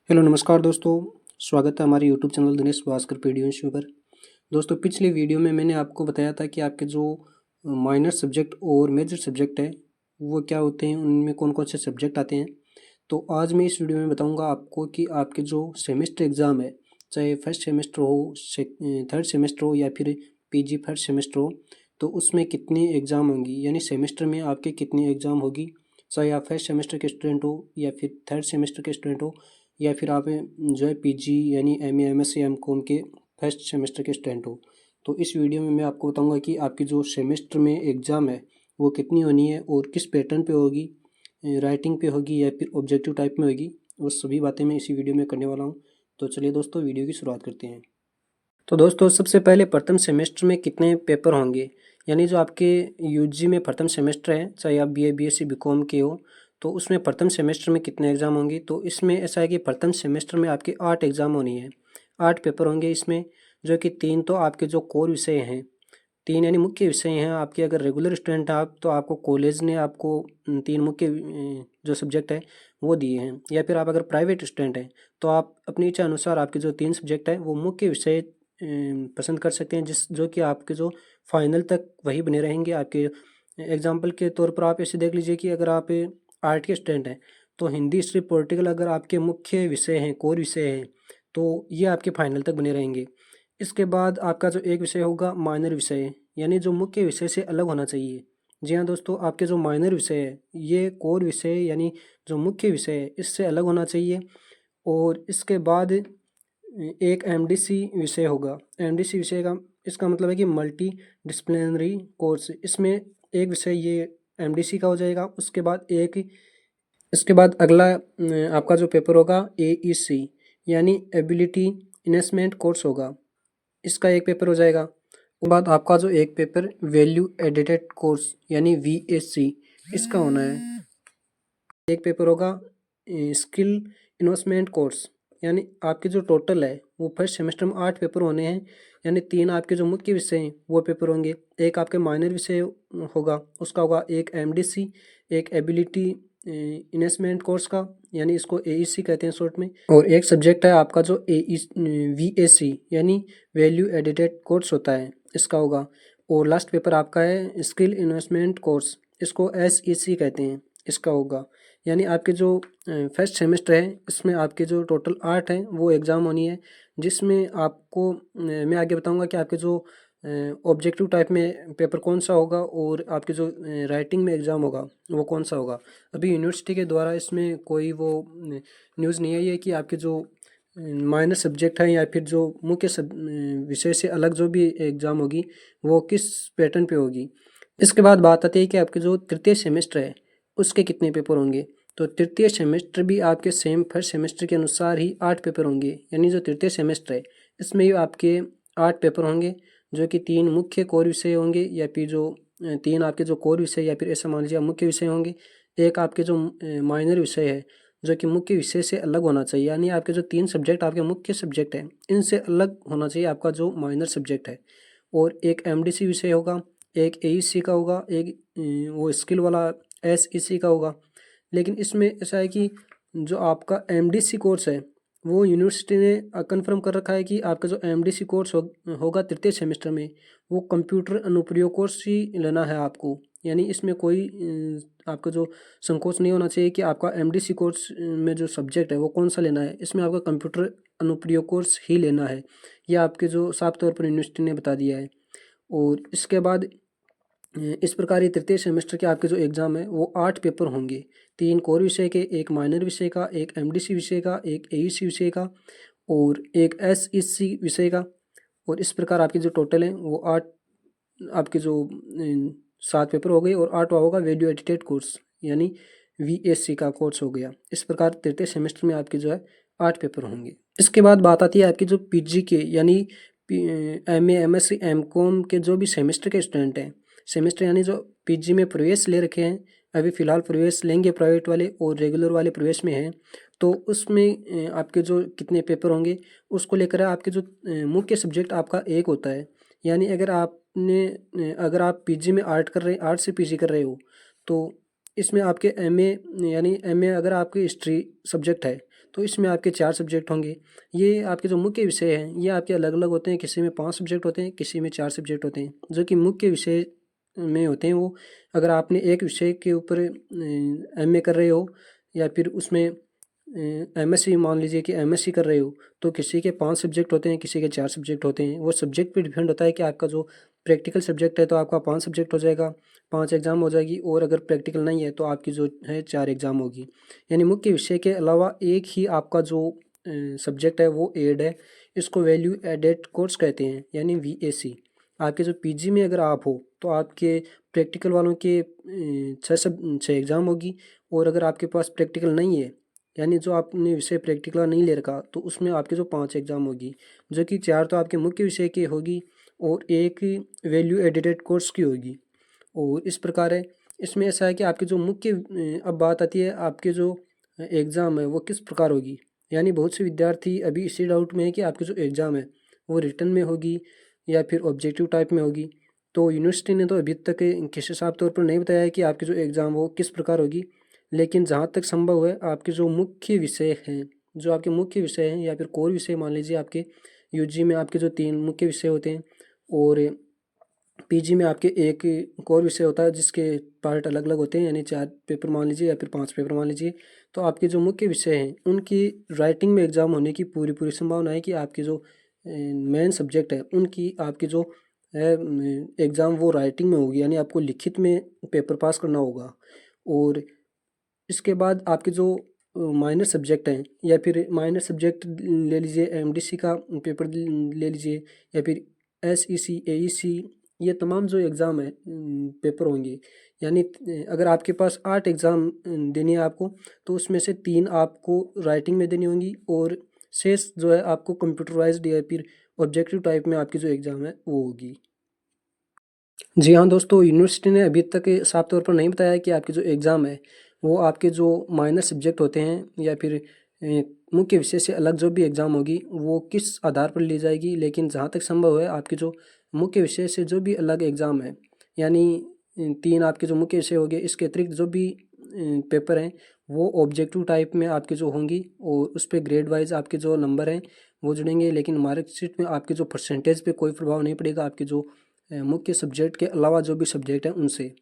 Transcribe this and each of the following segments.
Hello नमस्कार दोस्तों। स्वागत है हमारे यूट्यूब चैनल दिनेश भास्कर पीडीएनशू पर। दोस्तों पिछले वीडियो में मैंने आपको बताया था कि आपके जो माइनर सब्जेक्ट और मेजर सब्जेक्ट है वो क्या होते हैं, उनमें कौन कौन से सब्जेक्ट आते हैं। तो आज मैं इस वीडियो में बताऊंगा आपको कि आपके जो सेमेस्टर एग्ज़ाम है, चाहे फर्स्ट सेमेस्टर हो, थर्ड सेमेस्टर हो या फिर पीजी फर्स्ट सेमेस्टर हो, तो उसमें कितनी एग्ज़ाम होंगी, यानी सेमेस्टर में आपके कितनी एग्ज़ाम होगी। चाहे आप फर्स्ट सेमेस्टर के स्टूडेंट हो या फिर थर्ड सेमेस्टर के स्टूडेंट हो या फिर आप जो है पीजी यानी एमए एमएससी एमकॉम के फर्स्ट सेमेस्टर के स्टूडेंट हो। तो इस वीडियो में मैं आपको बताऊंगा कि आपकी जो सेमेस्टर में एग्ज़ाम है वो कितनी होनी है और किस पैटर्न पे होगी, राइटिंग पे होगी या फिर ऑब्जेक्टिव टाइप में होगी। वो सभी बातें मैं इसी वीडियो में करने वाला हूँ। तो चलिए दोस्तों वीडियो की शुरुआत करते हैं। तो दोस्तों सबसे पहले प्रथम सेमेस्टर में कितने पेपर होंगे, यानी जो आपके यूजी में प्रथम सेमेस्टर है, चाहे आप बीए बीएससी बीकॉम के हो, तो उसमें प्रथम सेमेस्टर में कितने एग्ज़ाम होंगे। तो इसमें ऐसा है कि प्रथम सेमेस्टर में आपके 8 एग्ज़ाम होनी है, 8 पेपर होंगे इसमें, जो कि 3 तो आपके जो कोर विषय हैं, 3 यानी मुख्य विषय हैं आपके। अगर रेगुलर स्टूडेंट आप तो आपको कॉलेज ने आपको 3 मुख्य जो सब्जेक्ट है वो दिए हैं, या फिर आप अगर प्राइवेट स्टूडेंट हैं तो आप अपनी इच्छा अनुसार आपके जो 3 सब्जेक्ट है वो मुख्य विषय पसंद कर सकते हैं, जिस जो कि आपके जो फाइनल तक वही बने रहेंगे आपके। एग्जाम्पल के तौर पर आप ऐसे देख लीजिए कि अगर आप आर्ट के स्टूडेंट हैं तो हिंदी हिस्ट्री पॉलिटिकल अगर आपके मुख्य विषय हैं, कोर विषय हैं, तो ये आपके फाइनल तक बने रहेंगे। इसके बाद आपका जो एक विषय होगा माइनर विषय, यानी जो मुख्य विषय से अलग होना चाहिए। जी हाँ दोस्तों, आपके जो माइनर विषय है ये कोर विषय यानी जो मुख्य विषय है इससे अलग होना चाहिए। और इसके बाद एक एमडीसी विषय होगा। एमडीसी विषय का इसका मतलब है कि मल्टी डिसिप्लिनरी कोर्स। इसमें एक विषय ये एमडीसी का हो जाएगा। उसके बाद इसके बाद अगला आपका जो पेपर होगा एईसी यानी एबिलिटी इन्हेंसमेंट कोर्स होगा, इसका एक पेपर हो जाएगा। उसके बाद आपका जो एक पेपर वैल्यू एडिटेड कोर्स यानी वीएससी इसका होना है। एक पेपर होगा स्किल इन्वेस्टमेंट कोर्स, यानी आपके जो टोटल है वो फर्स्ट सेमेस्टर में 8 पेपर होने हैं, यानी 3 आपके जो मुख्य विषय हैं वो पेपर होंगे, एक आपके माइनर विषय होगा, उसका होगा एक एमडीसी, एक एबिलिटी इन्वेस्टमेंट कोर्स का, यानी इसको एईसी कहते हैं शॉर्ट में, और एक सब्जेक्ट है आपका जो वीएसी यानी वैल्यू एडिटेड कोर्स होता है, इसका होगा। और लास्ट पेपर आपका है स्किल इन्वेस्टमेंट कोर्स, इसको एसईसी कहते हैं, इसका होगा। यानी आपके जो फर्स्ट सेमेस्टर है इसमें आपके जो टोटल 8 हैं वो एग्ज़ाम होनी है, जिसमें आपको मैं आगे बताऊंगा कि आपके जो ऑब्जेक्टिव टाइप में पेपर कौन सा होगा और आपके जो राइटिंग में एग्ज़ाम होगा वो कौन सा होगा। अभी यूनिवर्सिटी के द्वारा इसमें कोई वो न्यूज़ नहीं आई है कि आपके जो माइनर सब्जेक्ट हैं या फिर जो मुख्य विषय से अलग जो भी एग्ज़ाम होगी वो किस पैटर्न पे होगी। इसके बाद बात आती है कि आपके जो तृतीय सेमेस्टर है उसके कितने पेपर होंगे। तो तृतीय सेमेस्टर भी आपके सेम फर्स्ट सेमेस्टर के अनुसार ही 8 पेपर होंगे, यानी जो तृतीय सेमेस्टर है इसमें भी आपके 8 पेपर होंगे, जो कि 3 मुख्य कोर विषय होंगे या फिर जो 3 आपके जो कोर विषय या फिर ऐसा मान लीजिए मुख्य विषय होंगे। एक आपके जो माइनर विषय है जो कि मुख्य विषय से अलग होना चाहिए, यानी आपके जो 3 सब्जेक्ट आपके मुख्य सब्जेक्ट हैं इनसे अलग होना चाहिए आपका जो माइनर सब्जेक्ट है। और एक एमडीसी विषय होगा, एक एईसी का होगा, एक वो स्किल वाला एसईसी का होगा। लेकिन इसमें ऐसा है कि जो आपका एमडीसी कोर्स है वो यूनिवर्सिटी ने कंफर्म कर रखा है कि आपका जो एमडीसी कोर्स होगा तृतीय सेमेस्टर में वो कंप्यूटर अनुप्रयोग कोर्स ही लेना है आपको। यानी इसमें कोई आपका जो संकोच नहीं होना चाहिए कि आपका एमडीसी कोर्स में जो सब्जेक्ट है वो कौन सा लेना है, इसमें आपका कंप्यूटर अनुप्रयोग कोर्स ही लेना है। यह आपके जो साफ तौर पर यूनिवर्सिटी ने बता दिया है। और इसके बाद इस प्रकार ये तृतीय सेमेस्टर के आपके जो एग्ज़ाम है वो 8 पेपर होंगे, 3 कोर विषय के, एक माइनर विषय का, एक एमडीसी विषय का, एक एईसी विषय का और एक एसईसी विषय का। और इस प्रकार आपके जो टोटल हैं वो 8 आपके जो 7 पेपर हो गए और 8वां होगा वैल्यू एडिटेड कोर्स यानी वीएससी का कोर्स हो गया। इस प्रकार तृतीय सेमेस्टर में आपके जो है 8 पेपर होंगे। इसके बाद बात आती है आपकी जो पीजी के यानी एमए एमएससी एमकॉम के जो भी सेमेस्टर के स्टूडेंट हैं, सेमेस्टर यानी जो पीजी में प्रवेश ले रखे हैं, अभी फ़िलहाल प्रवेश लेंगे प्राइवेट वाले और रेगुलर वाले प्रवेश में हैं, तो उसमें आपके जो कितने पेपर होंगे उसको लेकर आपके जो मुख्य सब्जेक्ट आपका एक होता है। यानी अगर आप पीजी में आर्ट से पीजी कर रहे हो तो इसमें आपके एमए यानी एमए अगर आपकी हिस्ट्री सब्जेक्ट है तो इसमें आपके 4 सब्जेक्ट होंगे। ये आपके जो मुख्य विषय हैं ये आपके अलग अलग होते हैं, किसी में 5 सब्जेक्ट होते हैं, किसी में 4 सब्जेक्ट होते हैं। जो कि मुख्य विषय में होते हैं वो, अगर आपने एक विषय के ऊपर एमए कर रहे हो या फिर उसमें एमएससी, मान लीजिए कि एमएससी कर रहे हो, तो किसी के 5 सब्जेक्ट होते हैं, किसी के 4 सब्जेक्ट होते हैं। वो सब्जेक्ट पे डिपेंड होता है कि आपका जो प्रैक्टिकल सब्जेक्ट है तो आपका 5 सब्जेक्ट हो जाएगा, 5 एग्ज़ाम हो जाएगी, और अगर प्रैक्टिकल नहीं है तो आपकी जो है 4 एग्ज़ाम होगी। यानी मुख्य विषय के अलावा एक ही आपका जो सब्जेक्ट है वो एड है, इसको वैल्यू एडेड कोर्स कहते हैं, यानी वीएसी। आपके जो पीजी में अगर आप हो तो आपके प्रैक्टिकल वालों के 6 एग्ज़ाम होगी, और अगर आपके पास प्रैक्टिकल नहीं है, यानी जो आपने विषय प्रैक्टिकल नहीं ले रखा, तो उसमें आपके जो 5 एग्ज़ाम होगी, जो कि 4 तो आपके मुख्य विषय की होगी और एक वैल्यू एडिटेड कोर्स की होगी। और इस प्रकार है, इसमें ऐसा है कि आपके जो मुख्य अब बात आती है आपके जो एग्ज़ाम है वो किस प्रकार होगी। यानी बहुत से विद्यार्थी अभी इसी डाउट में है कि आपकी जो एग्ज़ाम है वो रिटन में होगी या फिर ऑब्जेक्टिव टाइप में होगी। तो यूनिवर्सिटी ने तो अभी तक किसी साफ तौर पर नहीं बताया है कि आपकी जो एग्ज़ाम वो किस प्रकार होगी, लेकिन जहाँ तक संभव है आपके जो मुख्य विषय हैं, जो आपके मुख्य विषय हैं या फिर कोर विषय मान लीजिए, आपके यूजी में आपके जो 3 मुख्य विषय होते हैं और पीजी में आपके एक कोर विषय होता है जिसके पार्ट अलग अलग होते हैं, यानी 4 पेपर मान लीजिए या फिर 5 पेपर मान लीजिए। तो आपके जो मुख्य विषय हैं उनकी राइटिंग में एग्ज़ाम होने की पूरी पूरी संभावना है कि आपके जो मेन सब्जेक्ट है उनकी आपकी जो है एग्ज़ाम वो राइटिंग में होगी, यानी आपको लिखित में पेपर पास करना होगा। और इसके बाद आपके जो माइनर सब्जेक्ट हैं या फिर माइनर सब्जेक्ट ले लीजिए, एमडीसी का पेपर ले लीजिए, या फिर एसईसी, एईसी, ये तमाम जो एग्ज़ाम है पेपर होंगे। यानी अगर आपके पास 8 एग्ज़ाम देनी है आपको, तो उसमें से 3 आपको राइटिंग में देनी होंगी और शेष जो है आपको कंप्यूटराइज्ड या फिर ऑब्जेक्टिव टाइप में आपकी जो एग्ज़ाम है वो होगी। जी हाँ दोस्तों, यूनिवर्सिटी ने अभी तक साफ तौर पर नहीं बताया है कि आपके जो एग्ज़ाम है वो आपके जो माइनर सब्जेक्ट होते हैं या फिर मुख्य विषय से अलग जो भी एग्ज़ाम होगी वो किस आधार पर ली जाएगी। लेकिन जहाँ तक संभव है आपके जो मुख्य विषय से जो भी अलग एग्ज़ाम है, यानी 3 आपके जो मुख्य विषय हो गए, इसके अतिरिक्त जो भी पेपर हैं वो ऑब्जेक्टिव टाइप में आपके जो होंगी, और उस पे ग्रेड वाइज आपके जो नंबर हैं वो जुड़ेंगे। लेकिन मार्कशीट में आपके जो परसेंटेज पे कोई प्रभाव नहीं पड़ेगा आपके जो मुख्य सब्जेक्ट के अलावा जो भी सब्जेक्ट हैं उनसे।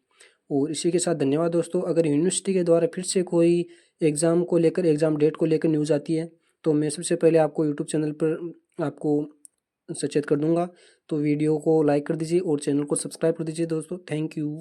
और इसी के साथ धन्यवाद दोस्तों। अगर यूनिवर्सिटी के द्वारा फिर से कोई एग्ज़ाम को लेकर, एग्ज़ाम डेट को लेकर न्यूज़ आती है, तो मैं सबसे पहले आपको यूट्यूब चैनल पर आपको सचेत कर दूंगा। तो वीडियो को लाइक कर दीजिए और चैनल को सब्सक्राइब कर दीजिए दोस्तों। Thank you.